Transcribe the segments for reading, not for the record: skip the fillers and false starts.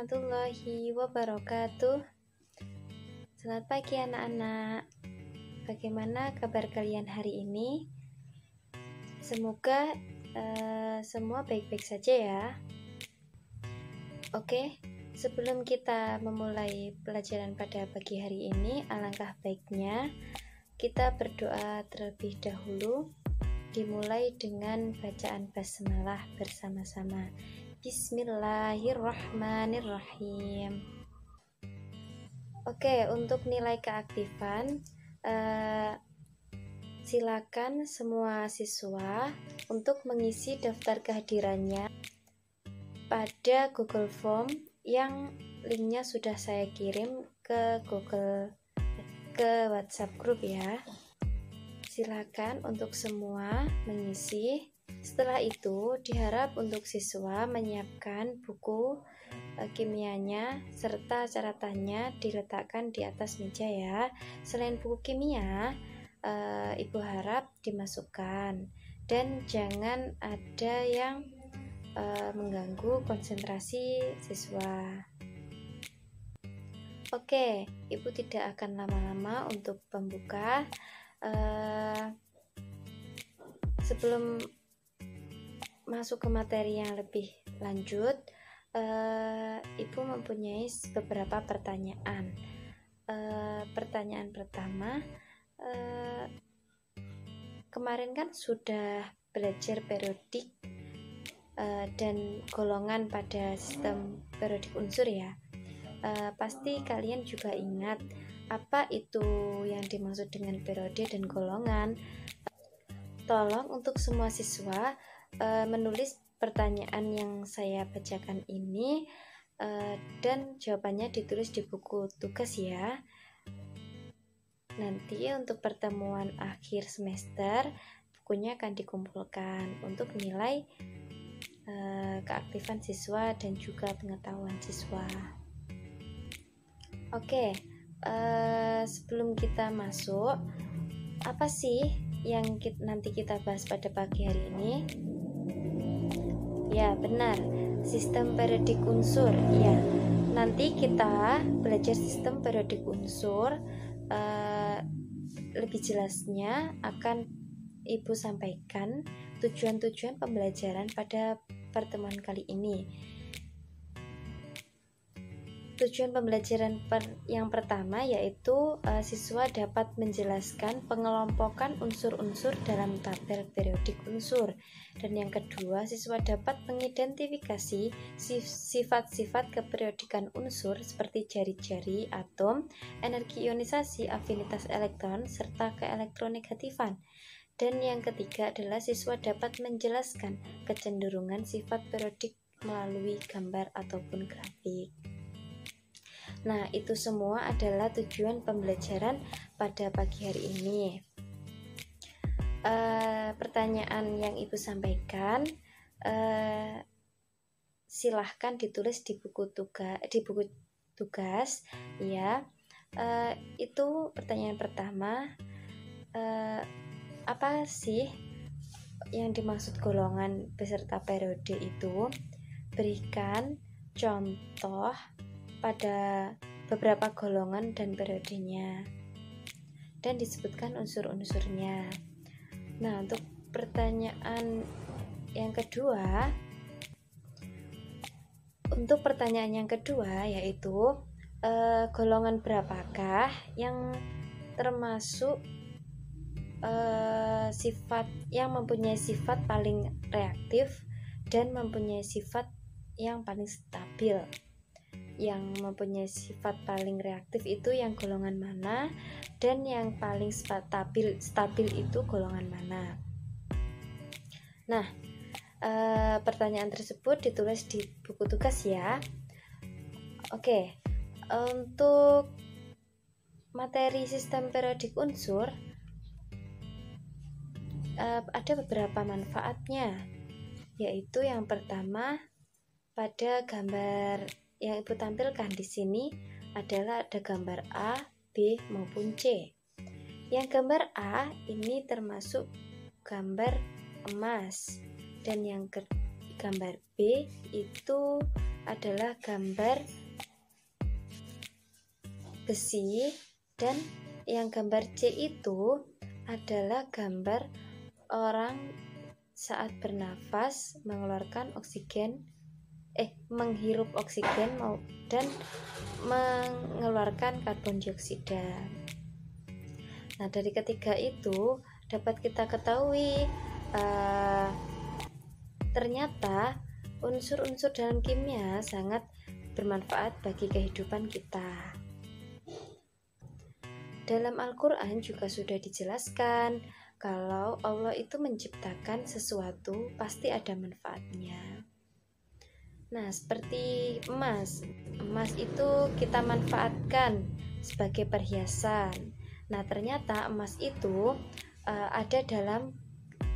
warahmatullahi wabarakatuh. Selamat pagi anak-anak. Bagaimana kabar kalian hari ini? Semoga semua baik-baik saja ya. Oke, sebelum kita memulai pelajaran pada pagi hari ini, alangkah baiknya kita berdoa terlebih dahulu. Dimulai dengan bacaan basmalah bersama-sama. Bismillahirrahmanirrahim. Oke, untuk nilai keaktifan, silakan semua siswa untuk mengisi daftar kehadirannya pada Google Form yang linknya sudah saya kirim ke WhatsApp grup ya. Silakan untuk semua mengisi. Setelah itu diharap untuk siswa menyiapkan buku kimianya serta catatannya diletakkan di atas meja ya. Selain buku kimia, Ibu harap dimasukkan dan jangan ada yang mengganggu konsentrasi siswa. Oke, Ibu tidak akan lama-lama untuk pembuka. Sebelum masuk ke materi yang lebih lanjut, Ibu mempunyai beberapa pertanyaan. Pertanyaan pertama, kemarin kan sudah belajar periodik dan golongan pada sistem periodik unsur ya. Pasti kalian juga ingat apa itu yang dimaksud dengan periode dan golongan. Tolong untuk semua siswa menulis pertanyaan yang saya bacakan ini dan jawabannya ditulis di buku tugas ya. Nanti untuk pertemuan akhir semester bukunya akan dikumpulkan untuk nilai keaktifan siswa dan juga pengetahuan siswa. Oke, sebelum kita masuk, apa sih yang nanti kita bahas pada pagi hari ini? Ya benar, sistem periodik unsur. Ya, nanti kita belajar sistem periodik unsur. Lebih jelasnya akan Ibu sampaikan tujuan-tujuan pembelajaran pada pertemuan kali ini. Tujuan pembelajaran yang pertama yaitu siswa dapat menjelaskan pengelompokan unsur-unsur dalam tabel periodik unsur. Dan yang kedua, siswa dapat mengidentifikasi sifat-sifat keperiodikan unsur seperti jari-jari, atom, energi ionisasi, afinitas elektron, serta keelektronegatifan. Dan yang ketiga adalah siswa dapat menjelaskan kecenderungan sifat periodik melalui gambar ataupun grafik. Nah, itu semua adalah tujuan pembelajaran pada pagi hari ini. Pertanyaan yang Ibu sampaikan silahkan ditulis di buku tugas ya. Itu pertanyaan pertama. Apa sih yang dimaksud golongan beserta periode itu? Berikan contoh pada beberapa golongan dan periodenya dan disebutkan unsur-unsurnya. Nah, untuk pertanyaan yang kedua, yaitu golongan berapakah yang termasuk sifat yang mempunyai sifat paling reaktif dan mempunyai sifat yang paling stabil. Yang mempunyai sifat paling reaktif itu yang golongan mana, dan yang paling stabil itu golongan mana. Nah, pertanyaan tersebut ditulis di buku tugas ya. Oke, untuk materi sistem periodik unsur ada beberapa manfaatnya, yaitu yang pertama pada gambar yang Ibu tampilkan di sini adalah ada gambar A, B maupun C. Yang gambar A ini termasuk gambar emas dan yang gambar B itu adalah gambar besi, dan yang gambar C itu adalah gambar orang saat bernafas mengeluarkan oksigen, menghirup oksigen dan mengeluarkan karbon dioksida. Nah, dari ketiga itu dapat kita ketahui ternyata unsur-unsur dalam kimia sangat bermanfaat bagi kehidupan kita. Dalam Al-Quran juga sudah dijelaskan kalau Allah itu menciptakan sesuatu pasti ada manfaatnya. Nah, seperti emas. Emas itu kita manfaatkan sebagai perhiasan. Nah, ternyata emas itu ada dalam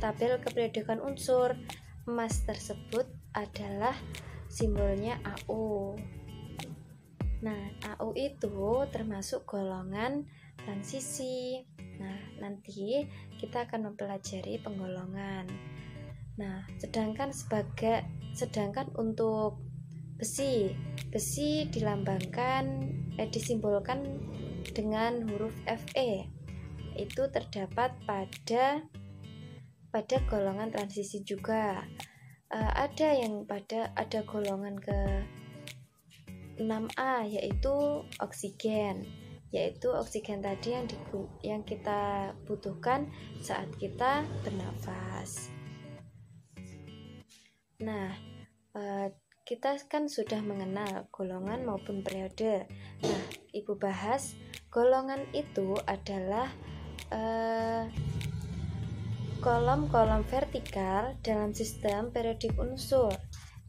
tabel keperiodikan unsur. Emas tersebut adalah simbolnya AU. Nah, AU itu termasuk golongan transisi. Nah, nanti kita akan mempelajari penggolongan. Nah, sedangkan untuk besi disimbolkan dengan huruf Fe. Itu terdapat pada golongan transisi juga. Ada golongan ke 6A yaitu oksigen. Yaitu oksigen tadi yang kita butuhkan saat kita bernafas. Nah, kita kan sudah mengenal golongan maupun periode. Nah, Ibu bahas golongan itu adalah kolom-kolom vertikal dalam sistem periodik unsur,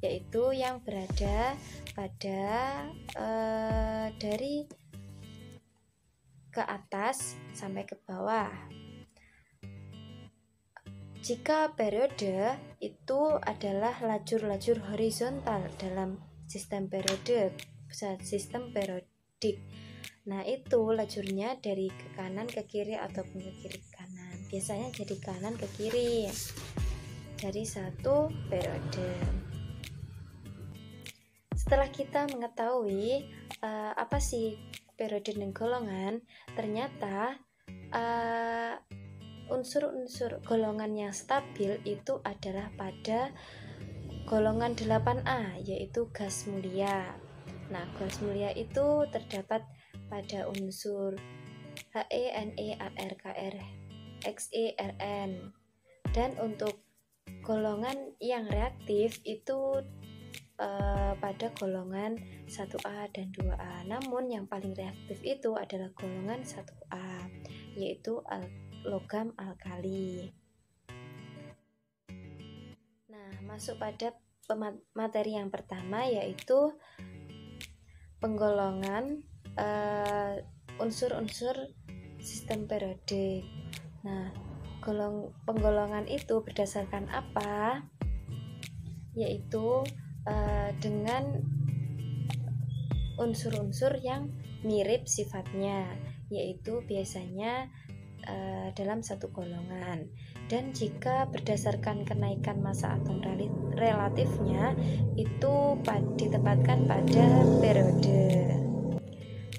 yaitu yang berada pada dari ke atas sampai ke bawah. Jika periode itu adalah lajur-lajur horizontal dalam sistem periodik. Nah, itu lajurnya dari ke kanan ke kiri ataupun ke kiri ke kanan. Biasanya jadi kanan ke kiri. Jadi satu periode. Setelah kita mengetahui apa sih periode dan golongan, ternyata unsur-unsur golongan yang stabil itu adalah pada golongan 8A, yaitu gas mulia. Nah, gas mulia itu terdapat pada unsur He, Ne, Ar, Kr, Xe, Rn. Dan untuk golongan yang reaktif itu pada golongan 1A dan 2A. Namun yang paling reaktif itu adalah golongan 1A, yaitu logam alkali. Nah, masuk pada materi yang pertama, yaitu penggolongan unsur-unsur sistem periodik. Nah, penggolongan itu berdasarkan apa? Yaitu dengan unsur-unsur yang mirip sifatnya, yaitu biasanya dalam satu golongan. Dan jika berdasarkan kenaikan massa atom relatifnya itu ditempatkan pada periode.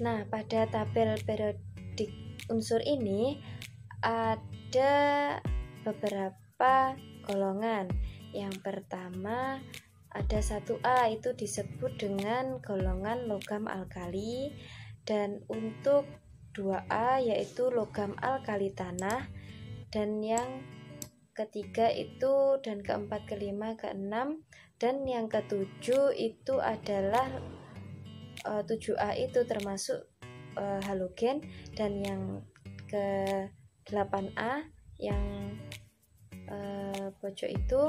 Nah, pada tabel periodik unsur ini ada beberapa golongan. Yang pertama ada 1A, itu disebut dengan golongan logam alkali, dan untuk 2A yaitu logam alkali tanah, dan yang ketiga itu, dan keempat, kelima, keenam, dan yang ketujuh itu adalah 7A itu termasuk halogen, dan yang ke 8A yang pojok itu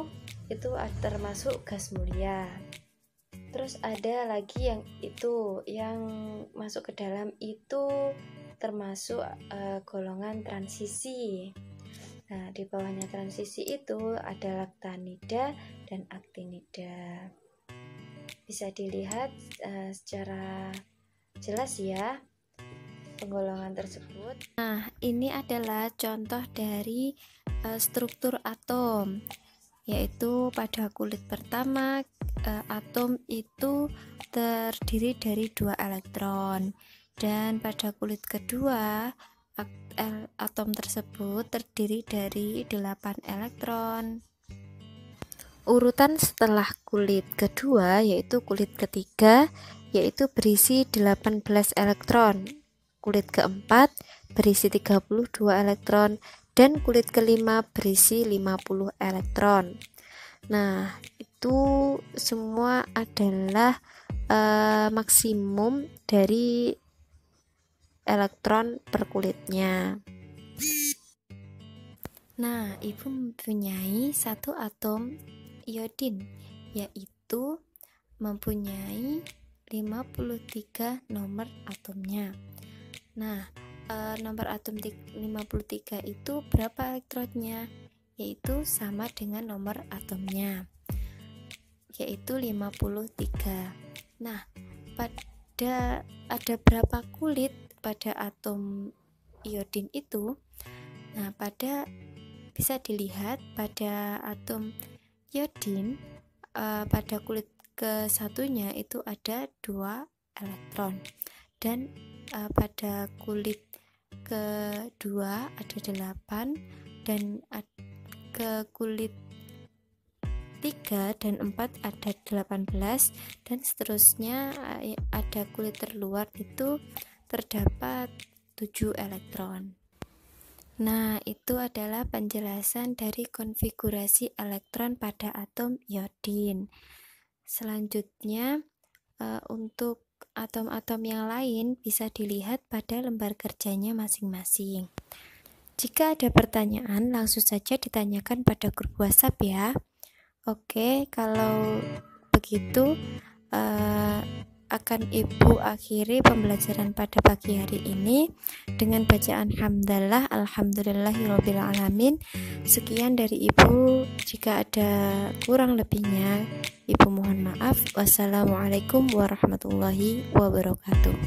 termasuk gas mulia. Terus ada lagi yang masuk ke dalam itu termasuk golongan transisi. Nah, di bawahnya transisi itu ada laktanida dan aktinida. Bisa dilihat secara jelas ya penggolongan tersebut. Nah, ini adalah contoh dari struktur atom. yaitu pada kulit pertama atom itu terdiri dari 2 elektron, dan pada kulit kedua atom tersebut terdiri dari 8 elektron. Urutan setelah kulit kedua yaitu kulit ketiga, yaitu berisi 18 elektron, kulit keempat berisi 32 elektron, dan kulit kelima berisi 50 elektron. Nah, itu semua adalah maksimum dari elektron per kulitnya. Nah, ibu mempunyai satu atom iodin, yaitu mempunyai 53 nomor atomnya. Nah, nomor atom 53 itu berapa elektronnya? Yaitu sama dengan nomor atomnya, yaitu 53. Nah, ada berapa kulit pada atom iodin itu? Nah, bisa dilihat pada atom iodin pada kulit ke satunya itu ada 2 elektron, dan pada kulit kedua ada 8, dan ke kulit 3 dan 4 ada 18, dan seterusnya ada kulit terluar itu terdapat 7 elektron. Nah, itu adalah penjelasan dari konfigurasi elektron pada atom iodin. Selanjutnya, untuk atom-atom yang lain bisa dilihat pada lembar kerjanya masing-masing. Jika ada pertanyaan, langsung saja ditanyakan pada grup WhatsApp ya. Oke, kalau begitu akan ibu akhiri pembelajaran pada pagi hari ini dengan bacaan hamdalah alhamdulillahirabbil alamin. Sekian dari ibu, jika ada kurang lebihnya ibu mohon maaf. Wassalamualaikum warahmatullahi wabarakatuh.